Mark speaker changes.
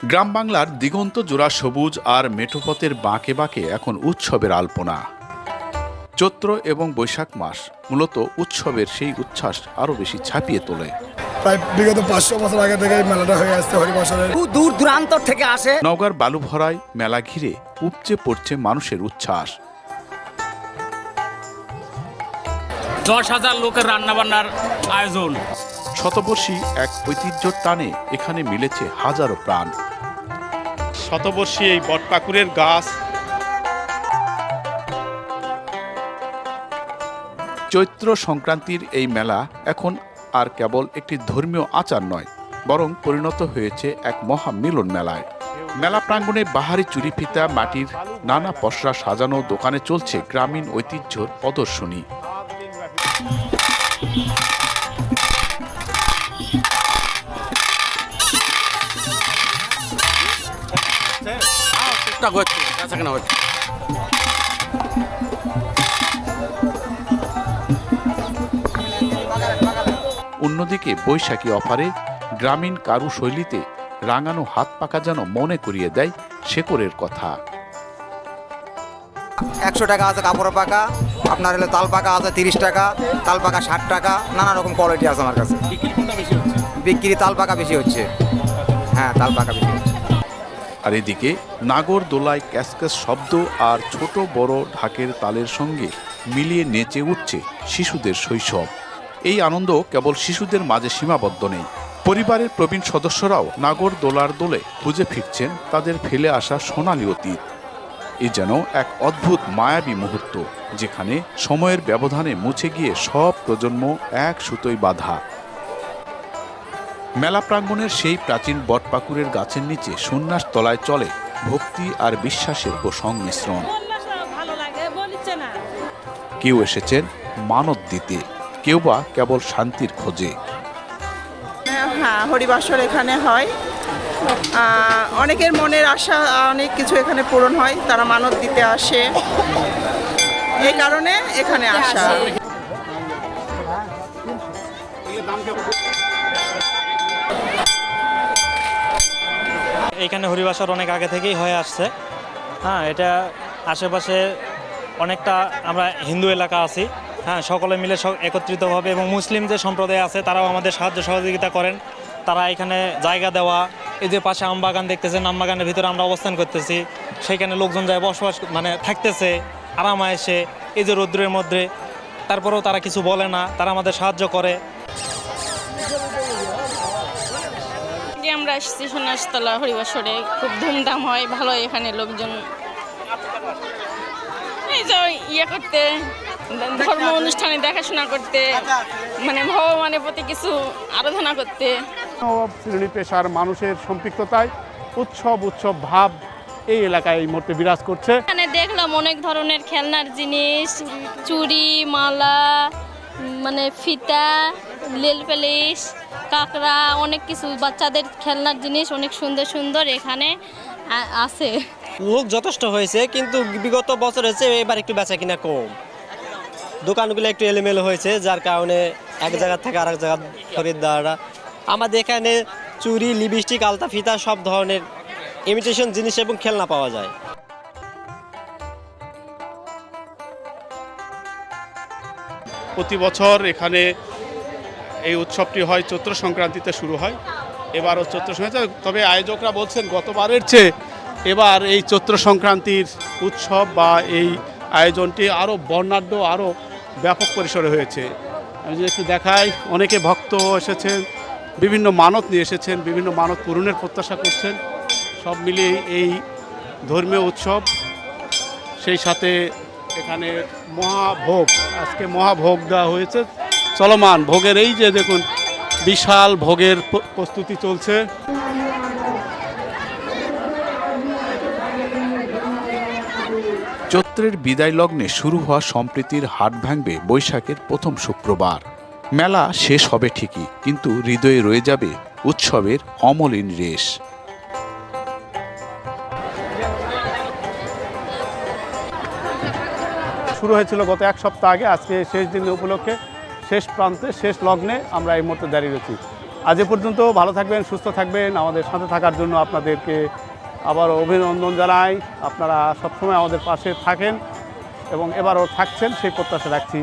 Speaker 1: গ্রাম বাংলার দিগন্ত জোড়া সবুজ আর মেঠোপথের বাঁকে বাঁকে এখন উৎসবের আলপনা। চৈত্র এবং বৈশাখ মাস মূলত উৎসবের সেই উচ্ছ্বাস আরো বেশি ছাপিয়ে তোলে।
Speaker 2: প্রায় বিগত 500 বছর আগে থেকে এই মেলাটা হয়ে আসছে হরিবাসরের।
Speaker 3: দূর দূরান্ত থেকে আসে।
Speaker 1: নওগাঁর বালুভরায় মেলা ঘিরে উপচে পড়ছে মানুষের উচ্ছ্বাস।
Speaker 4: 10,000 লোকের রান্নাবান্নার আয়োজন।
Speaker 1: শতবর্ষী এক ঐতিহ্যর টানে এখানে মিলেছে হাজারো প্রাণ।
Speaker 5: শতবর্ষী এই বটপাকুড়ের গাছ।
Speaker 1: চৈত্র সংক্রান্তির এই মেলা এখন আর কেবল একটি ধর্মীয় আচার নয়, বরং পরিণত হয়েছে এক মহা মিলন মেলায়। মেলা প্রাঙ্গণে বাহারি চুরি ফিতা, মাটির নানা পসরা সাজানো দোকানে চলছে গ্রামীণ ঐতিহ্যর প্রদর্শনী। অন্যদিকে বৈশাখী অফারে গ্রামীণ কারুশৈলীতে রাঙানো হাত পাকা যেন মনে করিয়ে দেয় শেকড়ের কথা।
Speaker 3: 100 টাকা আছে কাপড়ের পাকা, আপনার হলে তাল পাকা আছে 30 টাকা, তাল পাকা 60 টাকা, নানা রকম কোয়ালিটি আছে আমার কাছে। বিক্রি তাল পাকা বেশি হচ্ছে। হ্যাঁ, তাল পাকা বেশি হচ্ছে।
Speaker 1: আর এদিকে নাগর দোলায় ক্যাসক্যাস শব্দ আর ছোট বড় ঢাকের তালের সঙ্গে মিলিয়ে নেচে উঠছে শিশুদের শৈশব। এই আনন্দ কেবল শিশুদের মাঝে সীমাবদ্ধ নেই, পরিবারের প্রবীণ সদস্যরাও নাগর দোলার দোলে খুঁজে ফিরছেন তাদের ফেলে আসা সোনালী অতীত। এ যেন এক অদ্ভুত মায়াবী মুহূর্ত, যেখানে সময়ের ব্যবধানে মুছে গিয়ে সব প্রজন্ম এক সুতোয় বাঁধা। মেলা প্রাঙ্গণের সেই প্রাচীন বটপাকুড়ের গাছের নিচে সন্ন্যাস তলায় চলে ভক্তি আর বিশ্বাসের সংমিশ্রণ। কেউ এসেছেন মানত দিতে, কেউ বা কেবল শান্তির খোঁজে।
Speaker 6: হ্যাঁ, হরিবাসর এখানে হয়। অনেকের মনের আশা, অনেক কিছু এখানে পূরণ হয়, তারা মানত দিতে আসে, এই কারণে এখানে আসা।
Speaker 7: এইখানে হরিবাসর অনেক আগে থেকেই হয়ে আসছে। হ্যাঁ, এটা আশেপাশে অনেকটা আমরা হিন্দু এলাকা আছি। হ্যাঁ, সকলে মিলে একত্রিতভাবে, এবং মুসলিম যে সম্প্রদায় আছে তারাও আমাদের সাহায্য সহযোগিতা করেন। তারা এখানে জায়গা দেওয়া, এই যে পাশে আমবাগান দেখতেছেন, আমবাগানের ভিতরে আমরা অবস্থান করতেছি, সেখানে লোকজন যায় বসবাস থাকতেছে আরামে এসে, এই যে রৌদ্রের মধ্যে, তারপরেও তারা কিছু বলে না, তারা আমাদের সাহায্য করে।
Speaker 8: আমরা আসছি সন্ন্যাসতলা হরিবাসরে, খুব ধুমধাম হয়, ভালো এখানে লোকজন এই যে ইয়ে করতে, ধর্ম অনুষ্ঠানে দেখাশোনা করতে, মানে ভগবানের প্রতি কিছু আরাধনা করতে।
Speaker 5: শ্রেণী পেশার মানুষের সম্পৃক্ততায় উৎসব ভাব এই এলাকায় এই মুহূর্তে বিরাজ করছে।
Speaker 8: এখানে দেখলাম অনেক ধরনের খেলনার জিনিস, চুড়ি, মালা, মানে ফিতা, লেল পেলিশ, কাঁকড়া, অনেক কিছু বাচ্চাদের খেলনার জিনিস অনেক সুন্দর সুন্দর এখানে আছে।
Speaker 9: লোক যথেষ্ট হয়েছে, কিন্তু বিগত বছর হয়েছে এবার একটু বেচা কিনা কম, দোকানগুলো একটু এলোমেলো হয়েছে, যার কারণে এক জায়গা থেকে আরেক জায়গা খরিদ্দাররা। আমাদের এখানে চুড়ি, লিপস্টিক, আলতা, ফিতা সব ধরনের ইমিটেশন জিনিস এবং খেলনা পাওয়া যায়।
Speaker 5: প্রতি বছর এখানে এই উৎসবটি হয় চৈত্র সংক্রান্তিতে শুরু হয়। এবারও চৈত্র সংক্রান্তি, তবে আয়োজকরা বলছেন গতবারের চেয়ে এবার এই চৈত্র সংক্রান্তির উৎসব বা এই আয়োজনটি আরও বর্ণাঢ্য, আরও ব্যাপক পরিসরে হয়েছে। আমি যদি একটু দেখাই, অনেকে ভক্ত এসেছেন, বিভিন্ন মানত নিয়ে এসেছেন, বিভিন্ন মানত পূরণের প্রত্যাশা করছেন। সব মিলিয়ে এই ধর্মীয় উৎসব, সেই সাথে এখানে মহাভোগ, আজকে মহাভোগ দেওয়া হয়েছে। চলমান ভোগের এই যে দেখুন, বিশাল ভোগের প্রস্তুতি চলছে।
Speaker 1: চৈত্রের বিদায় লগ্নে শুরু হওয়া সম্প্রীতির হাট ভাঙবে বৈশাখের প্রথম শুক্রবার। মেলা শেষ হবে ঠিকই, কিন্তু হৃদয়ে রয়ে যাবে উৎসবের অমলিন রেশ।
Speaker 5: শুরু হয়েছিল গত এক সপ্তাহ আগে, আজকে শেষ দিন উপলক্ষে শেষ প্রান্তে, শেষ লগ্নে আমরা এই মুহূর্তে দাঁড়িয়ে রয়েছি। আজ এ পর্যন্ত ভালো থাকবেন, সুস্থ থাকবেন। আমাদের সাথে থাকার জন্য আপনাদেরকে আবার অভিনন্দন জানাই। আপনারা সবসময় আমাদের পাশে থাকেন এবং এবারও থাকছেন সেই প্রত্যাশা রাখছি।